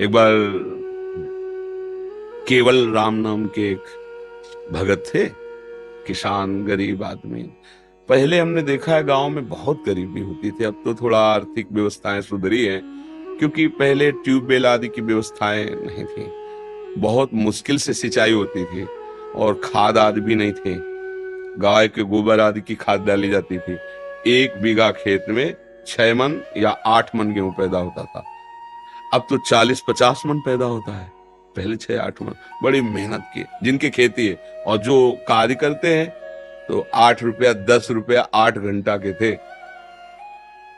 एक बार केवल राम नाम के एक भगत थे, किसान, गरीब आदमी। पहले हमने देखा है गांव में बहुत गरीबी होती थी, अब तो थोड़ा आर्थिक व्यवस्थाएं सुधरी हैं, क्योंकि पहले ट्यूबवेल आदि की व्यवस्थाएं नहीं थी, बहुत मुश्किल से सिंचाई होती थी और खाद आदि भी नहीं थे। गाय के गोबर आदि की खाद डाली जाती थी। 1 बीघा खेत में 6 मन या 8 मन गेहूं पैदा होता था, अब तो 40-50 मन पैदा होता है। पहले 6-8 मन, बड़ी मेहनत की जिनकी खेती है, और जो कार्य करते हैं तो 8 रुपया 10 रुपया 8 घंटा के थे,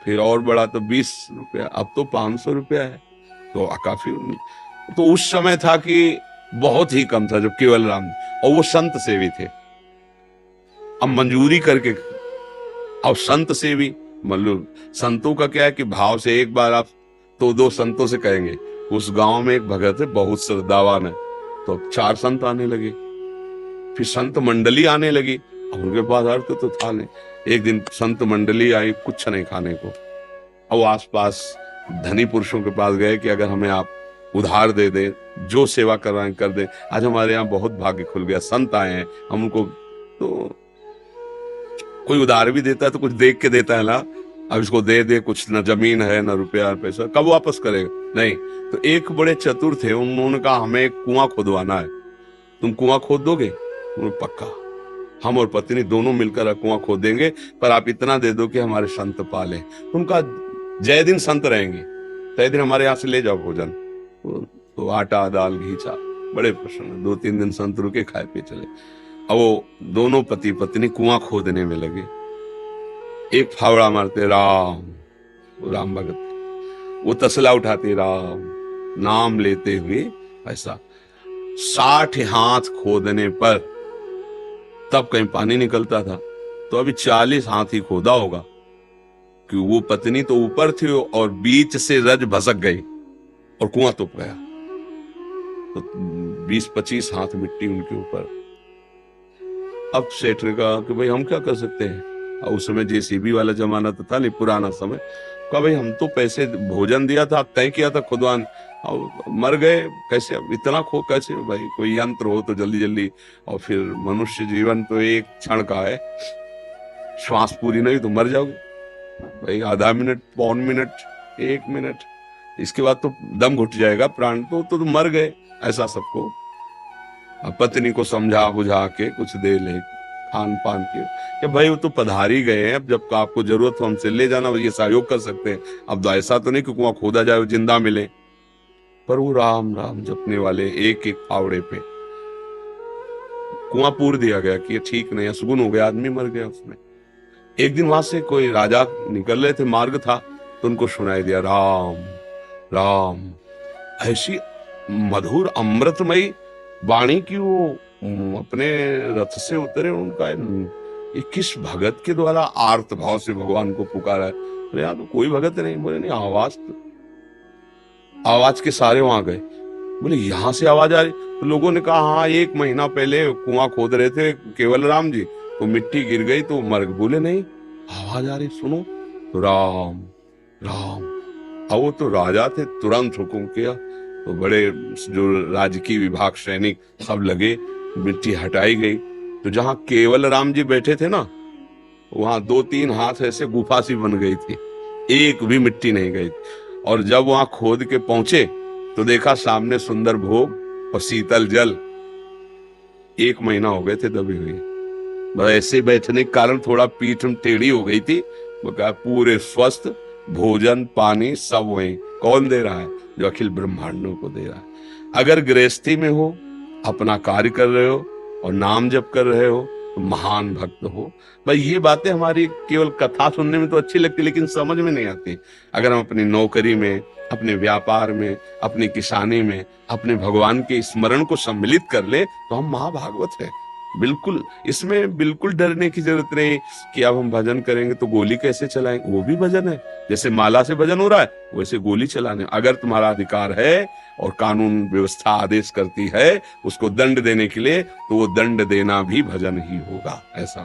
फिर और बड़ा तो 20 रुपया, अब तो 500 रुपया है। तो काफी, तो उस समय था कि बहुत ही कम था, जब केवल राम, और वो संत सेवी थे। अब मंजूरी करके, अब संत सेवी मतलब संतों का क्या है कि भाव से एक बार आप तो 2 संतों से कहेंगे। उस गांव में एक भगत है बहुत श्रद्धावान है, तो अब 4 संत आने लगे, फिर संत मंडली आने लगी। अब उनके पास अर्थ तो था नहीं। एक दिन संत मंडली आई, कुछ नहीं खाने को। अब आसपास धनी पुरुषों के पास गए कि अगर हमें आप उधार दे दें, जो सेवा कर रहे हैं कर दें, आज हमारे यहाँ बहुत भाग्य खुल गया, संत आए हैं, हम उनको, तो कोई उधार भी देता है तो कुछ देख के देता है ना। अब इसको दे दे, कुछ न जमीन है न रुपया न पैसा, कब वापस करेगा? नहीं। तो एक बड़े चतुर थे, उन्होंने कहा हमें एक कुआं खोदवाना है, तुम कुआं खोद दोगे? पक्का, हम और पत्नी दोनों मिलकर कुआं खोद देंगे, पर आप इतना दे दो कि हमारे संत पाले। उनका जय दिन संत रहेंगे, तय दिन हमारे यहाँ से ले जाओ भोजन। तो आटा दाल घी चा, बड़े प्रसन्न। 2-3 दिन संत रुके, खाए पिए चले। अब वो दोनों पति पत्नी कुआं खोदने में लगे। एक फावड़ा मारते राम, राम भगत, वो तसला उठाते राम, नाम लेते हुए ऐसा 60 हाथ खोदने पर तब कहीं पानी निकलता था। तो अभी 40 हाथ ही खोदा होगा कि वो पत्नी तो ऊपर थी और बीच से रज भसक गई और कुआं तुप गया। तो 20-25 हाथ मिट्टी उनके ऊपर। अब सेठ ने कहा कि भाई हम क्या कर सकते हैं, और उस समय जेसीबी वाला जमाना तो था नहीं, पुराना समय। कहा भाई हम तो पैसे भोजन दिया था, तय किया था खुदवान, और मर गए कैसे, अब इतना खो कैसे? भाई कोई यंत्र हो तो जल्दी जल्दी, और फिर मनुष्य जीवन तो एक क्षण का है, श्वास पूरी नहीं तो मर जाओगे भाई, आधा मिनट, पौन मिनट, 1 मिनट, इसके बाद तो दम घुट जाएगा, प्राण तो मर गए, ऐसा सबको। पत्नी को समझा बुझा के कुछ दे ले खान पान के, कि भाई वो तो पधारी गए हैं, अब जब आपको जरूरत हो हमसे ले जाना, ये सहयोग कर सकते हैं। अब तो ऐसा तो नहीं कि कुआं खोदा जाए वो जिंदा मिले। पर वो राम राम जपने वाले एक एक फावड़े पे कुआं पूर दिया गया कि ये ठीक नहीं, असगुन हो गया, आदमी मर गया उसमें। एक दिन वहां से कोई राजा निकल रहे थे, मार्ग था, तो उनको सुनाई दिया राम राम। ऐसी मधुर अमृतमयी वाणी की वो अपने रथ से उतरे, उनका ये किस भगत के द्वारा आर्त भाव से भगवान को पुकारा है? अरे यार तो कोई भगत नहीं। बोले नहीं, आवाज के सारे वहां गए। बोले यहां से आवाज आ रही? तो लोगों ने कहा हाँ, 1 महीना पहले कुआं खोद रहे थे केवल राम जी, तो मिट्टी गिर गई तो मर गए। बोले नहीं, आवाज आ रही, सुनो। तो राम राम। अब वो तो राजा थे, तुरंत हुक्म किया, तो बड़े जो राजकीय विभाग सैनिक सब लगे, मिट्टी हटाई गई। तो जहां केवल राम जी बैठे थे ना, वहां 2-3 हाथ ऐसे गुफा सी बन गई थी, एक भी मिट्टी नहीं गई। और जब वहां खोद के पहुंचे तो देखा सामने सुंदर भोग और शीतल जल। 1 महीना हो गए थे दबी हुई, बस ऐसे बैठने के कारण थोड़ा पीठ टेढ़ी हो गई थी। वो कहा पूरे स्वस्थ, भोजन पानी सब वही। कौन दे रहा है? जो अखिल ब्रह्मांडों को दे रहा है। अगर गृहस्थी में हो, अपना कार्य कर रहे हो और नाम जप कर रहे हो, तो महान भक्त हो। भाई ये बातें हमारी केवल कथा सुनने में तो अच्छी लगती, लेकिन समझ में नहीं आती। अगर हम अपनी नौकरी में, अपने व्यापार में, अपनी किसानी में अपने भगवान के स्मरण को सम्मिलित कर ले, तो हम महाभागवत हैं। बिल्कुल, इसमें बिल्कुल डरने की जरूरत नहीं कि अब हम भजन करेंगे तो गोली कैसे चलाएंगे। वो भी भजन है, जैसे माला से भजन हो रहा है वैसे गोली चलाने। अगर तुम्हारा अधिकार है और कानून व्यवस्था आदेश करती है उसको दंड देने के लिए, तो वो दंड देना भी भजन ही होगा। ऐसा